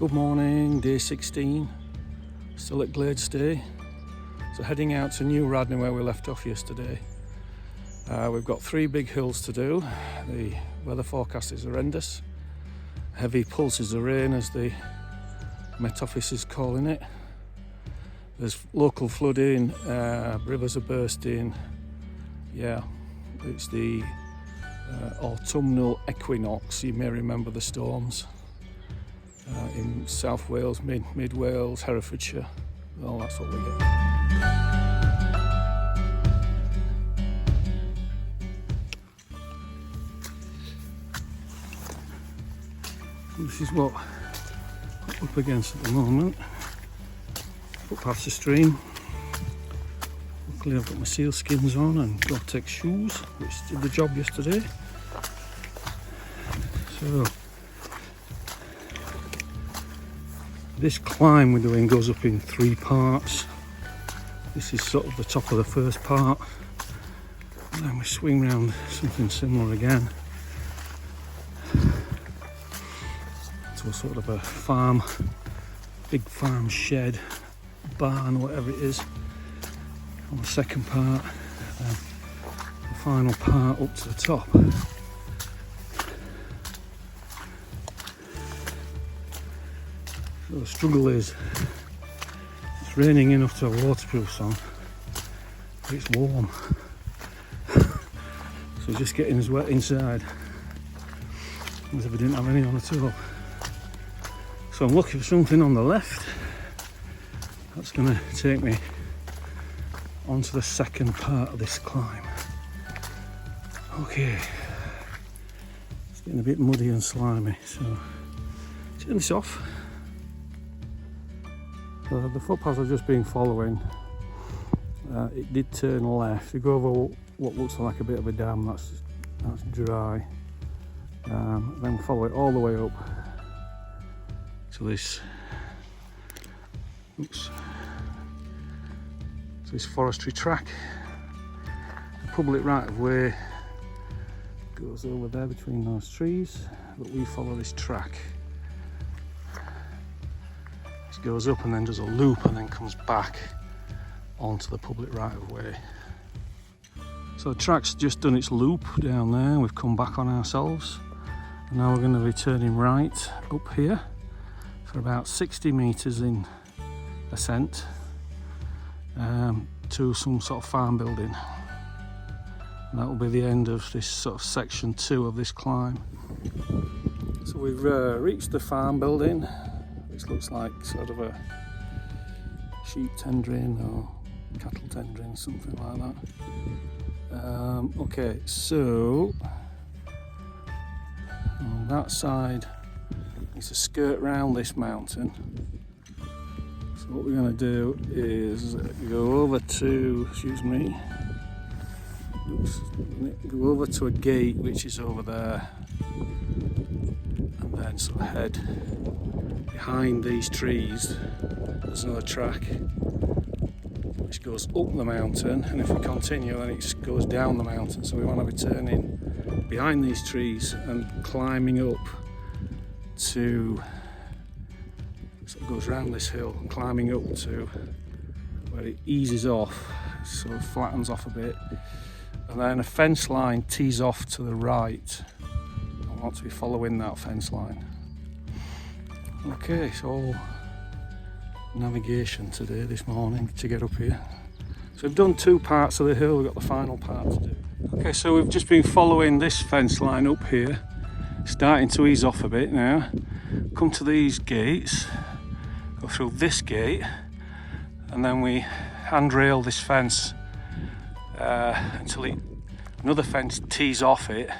Good morning, day 16, still at Glade Stay. So heading out to New Radnor where we left off yesterday. We've got 3 big hills to do. The weather forecast is horrendous. Heavy pulses of rain as the Met Office is calling it. There's local flooding, rivers are bursting. Yeah, it's the autumnal equinox. You may remember the storms in South Wales, mid Wales, Herefordshire. Well, that's what we get. This is what I'm up against at the moment. Footpath's a stream. Luckily I've got my seal skins on and Gore-Tex shoes, which did the job yesterday. So this climb we're doing goes up in 3 parts. This is sort of the top of the first part, and then we swing round something similar again to a sort of a farm, big farm shed, barn, whatever it is, on the second part, and the final part up to the top. So the struggle is, it's raining enough to have waterproofs on, but it's warm. So just getting as wet inside as if we didn't have any on at all. So I'm looking for something on the left that's going to take me onto the second part of this climb. Okay, it's getting a bit muddy and slimy, so turn this off. So the footpath I've just been following, it did turn left. You go over what looks like a bit of a dam, that's dry. Then follow it all the way up to this, this forestry track. The public right of way goes over there between those trees, but we follow this track. It goes up and then does a loop and then comes back onto the public right of way. So the track's just done its loop down there, we've come back on ourselves, and now we're going to be turning right up here for about 60 metres in ascent to some sort of farm building, and that will be the end of this sort of section 2 of this climb. So we've reached the farm building, which looks like sort of a sheep tendering or cattle tendering, something like that. Okay, so on that side is a skirt round this mountain. So what we're going to do is go over to, go over to a gate which is over there, and then sort of head behind these trees. There's another track which goes up the mountain, and if we continue then it goes down the mountain, so we want to be turning behind these trees and climbing up to, so it goes round this hill, climbing up to where it eases off, so it flattens off a bit, and then a fence line tees off to the right. I want to be following that fence line. Okay, so navigation today, this morning, to get up here. So we've done 2 parts of the hill, we've got the final part to do. Okay, so we've just been following this fence line up here, starting to ease off a bit now. Come to these gates, go through this gate, and then we handrail this fence until another fence tees off it,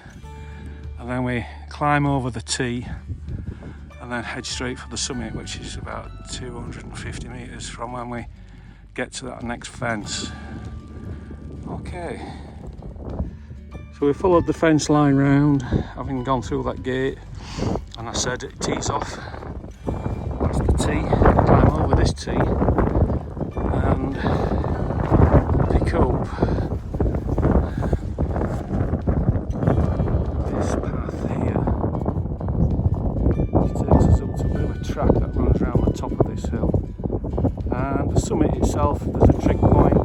and then we climb over the tee and then head straight for the summit, which is about 250 metres from when we get to that next fence. Okay, so we followed the fence line round, having gone through that gate, and I said it tees off. That's the tee. Climb over this tee and pick up this path here, which takes us up to a bit of a track track that runs around the top of this hill. And the summit itself, there's a trig point.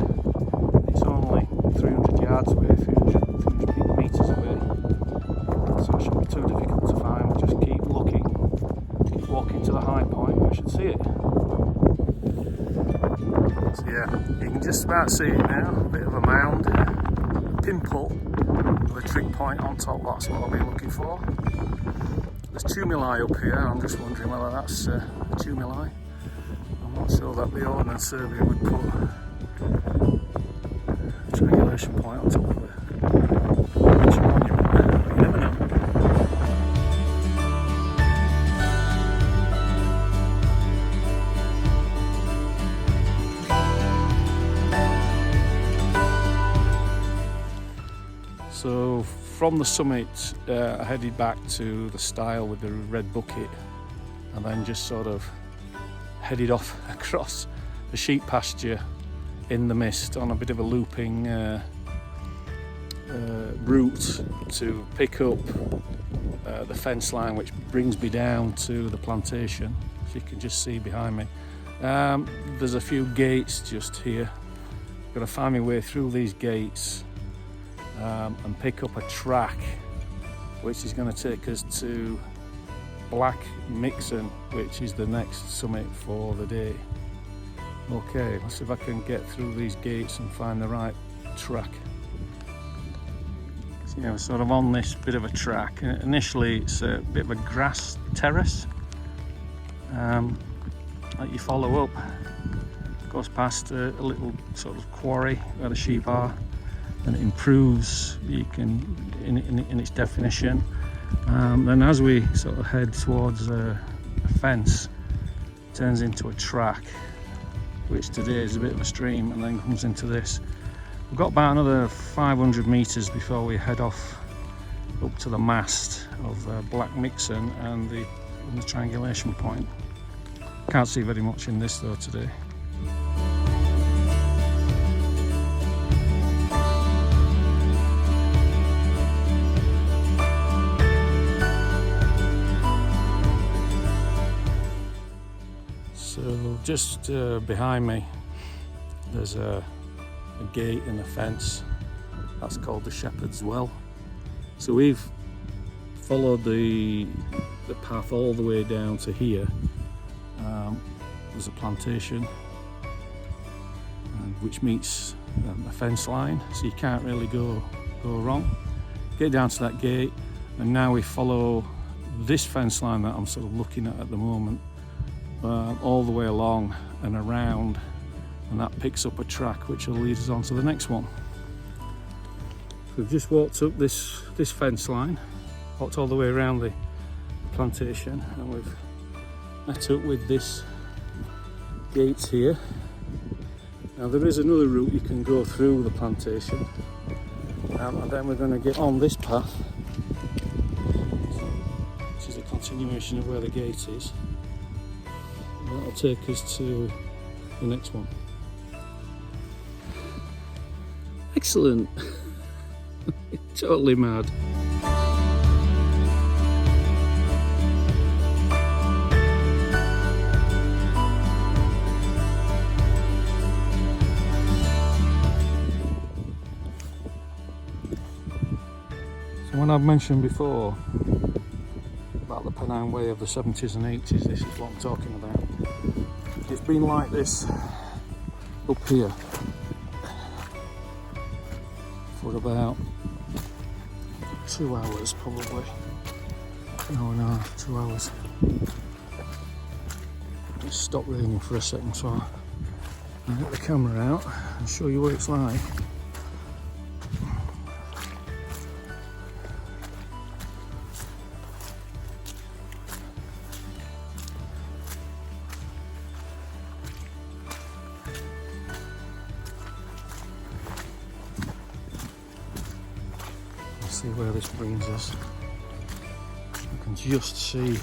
It's only 300 yards away, 300 metres away. So it shouldn't be too difficult to find. We'll just keep looking, keep walking to the high point, we should see it. So yeah, you can just about see it now, a bit of a mound, a pimple with a trig point on top, that's what I'll be looking for. There's tumuli up here, I'm just wondering whether that's a tumuli. I'm not sure that the Ordnance Survey would put a triangulation point on top of it. You never know. So from the summit, I headed back to the stile with the red bucket, and then just sort of headed off across the sheep pasture in the mist on a bit of a looping route to pick up the fence line which brings me down to the plantation, as you can just see behind me. There's a few gates just here. I've got to find my way through these gates and pick up a track which is going to take us to Black Mixon, which is the next summit for the day. Okay, let's see if I can get through these gates and find the right track. So, we're sort of on this bit of a track. Initially it's a bit of a grass terrace that you follow up. It goes past a little sort of quarry where the sheep are, and it improves in its definition. Then as we sort of head towards a fence, it turns into a track, which today is a bit of a stream, and then comes into this. We've got about another 500 metres before we head off up to the mast of Black Mixon and the triangulation point. Can't see very much in this though today. So just behind me there's a gate in the fence that's called the Shepherd's Well. So we've followed the path all the way down to here. There's a plantation which meets a fence line, so you can't really go wrong. Get down to that gate, and now we follow this fence line that I'm sort of looking at the moment, all the way along and around, and that picks up a track which will lead us on to the next one. So we've just walked up this fence line, walked all the way around the plantation, and we've met up with this gate here. Now there is another route you can go through the plantation, and then we're going to get on this path, which is a continuation of where the gate is. That'll take us to the next one. Excellent. Totally mad. So when I've mentioned before about the Pennine Way of the 70s and 80s, this is what I'm talking about. It's been like this up here for about 2 hours probably. No, 2 hours. Let's stop raining for a second so I'll get the camera out and show you what it's like. See where this brings us. You can just see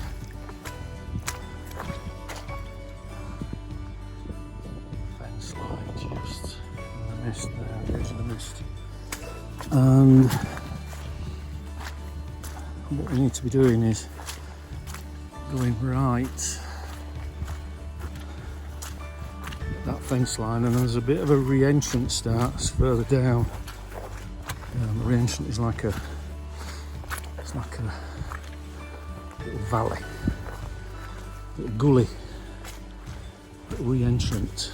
fence line just in the mist there, the edge of the mist. And what we need to be doing is going right fence line, and there's a bit of a re-entrance starts further down. The re-entrance is like a little valley, little gully, little re-entrance.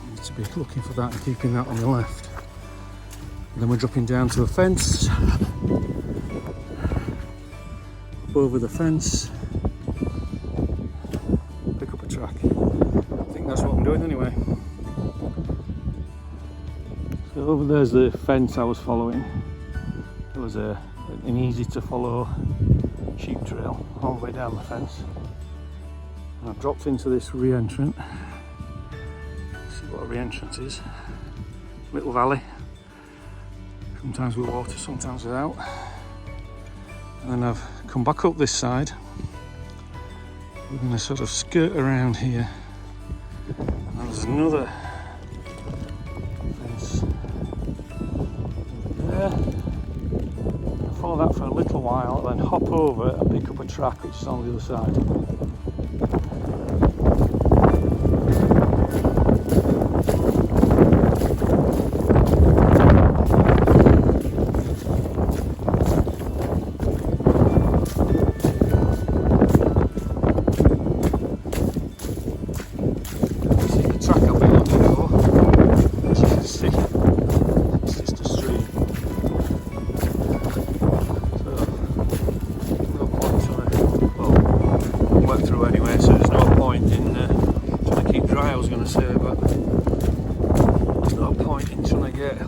Need to be looking for that and keeping that on the left. And then we're dropping down to a fence. Up over the fence. Pick up a track. I think that's what I'm doing anyway. So over there's the fence I was following. There was an easy to follow sheep trail all the way down the fence. And I've dropped into this re-entrant. See what a re-entrant is. Little valley. Sometimes with water, sometimes without. And then I've come back up this side. We're going to sort of skirt around here. And there's another fence over there. I'll follow that for a little while, then hop over and pick up a track which is on the other side.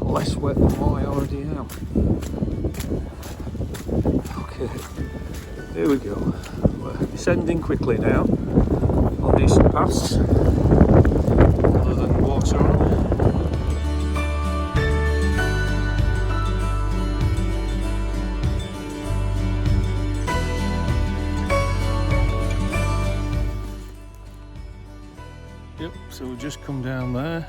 Less wet than what I already am. Okay, here we go. We're descending quickly now on decent paths, other than water on. Yep, so we've just come down there.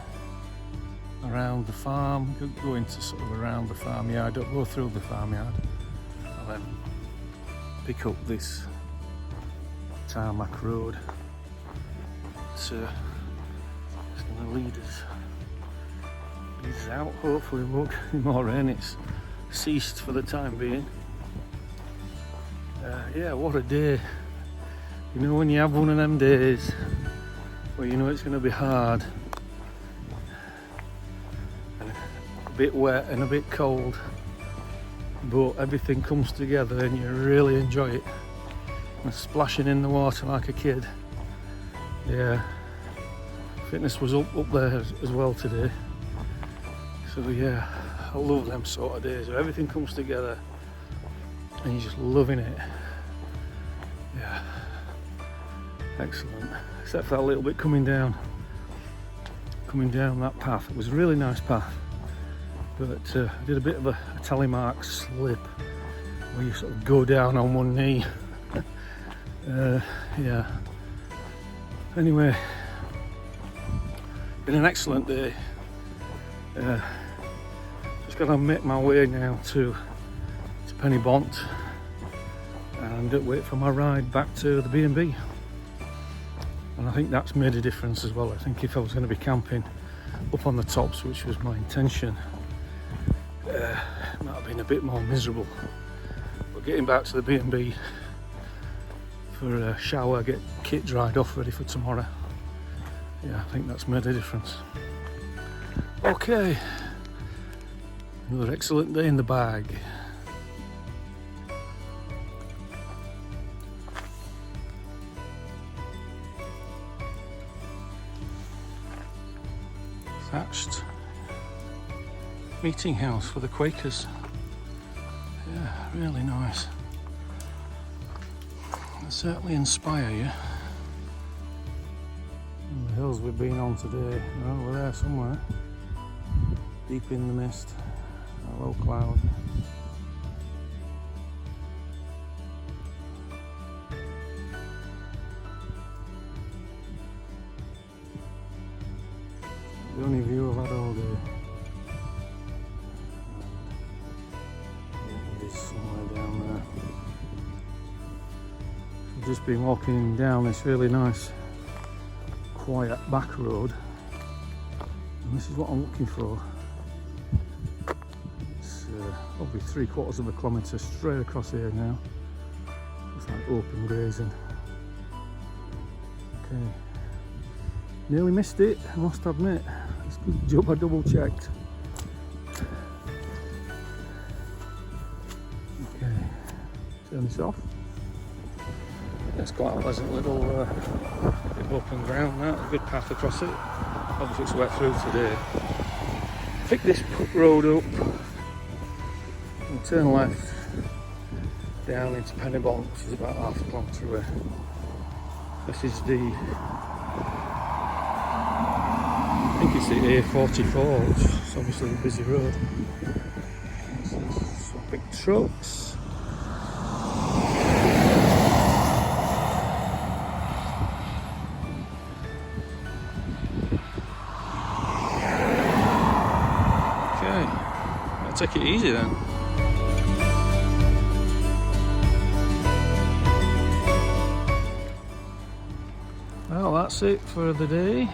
Around the farm, go into sort of around the farmyard, don't go through the farmyard, and then pick up this tarmac road. It's going to lead us out. Hopefully, we won't get any more rain. It's ceased for the time being. Yeah, what a day! You know, when you have one of them days where you know it's going to be hard. A bit wet and a bit cold, but everything comes together and you really enjoy it. And splashing in the water like a kid. Yeah, fitness was up there as well today. So yeah, I love them sort of days where everything comes together and you're just loving it. Yeah, excellent. Except for that little bit coming down that path. It was a really nice path. But I did a bit of a telemark slip where you sort of go down on one knee. Yeah. Anyway, been an excellent day. Just got to make my way now to Pennybont and wait for my ride back to the B&B. And I think that's made a difference as well. I think if I was going to be camping up on the tops, which was my intention, it might have been a bit more miserable. But getting back to the B&B for a shower, get kit dried off, ready for tomorrow. Yeah, I think that's made a difference. Okay, another excellent day in the bag. Thatched meeting house for the Quakers. Yeah, really nice. They certainly inspire you. And the hills we've been on today, well, we're there somewhere. Deep in the mist, a low cloud. The only view I've had all day. It is somewhere down there. I've just been walking down this really nice, quiet back road, and this is what I'm looking for. It's probably 3/4 of a kilometre straight across here now. It's like open grazing. Okay, nearly missed it, I must admit. It's a good job I double checked. Okay, turn this off. It's quite a pleasant little bit of open ground, that, a good path across it. Obviously it's wet through today. Pick this road up and turn left down into Pennybont, which is about half a kilometre away. This is the, I think it's the A44, which is obviously a busy road. Some big trucks. Take it easy then. Well, that's it for the day.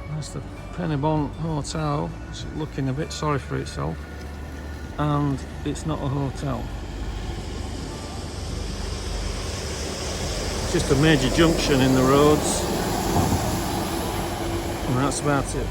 That's the Pennybont Hotel. It's looking a bit sorry for itself, and it's not a hotel. It's just a major junction in the roads, and that's about it.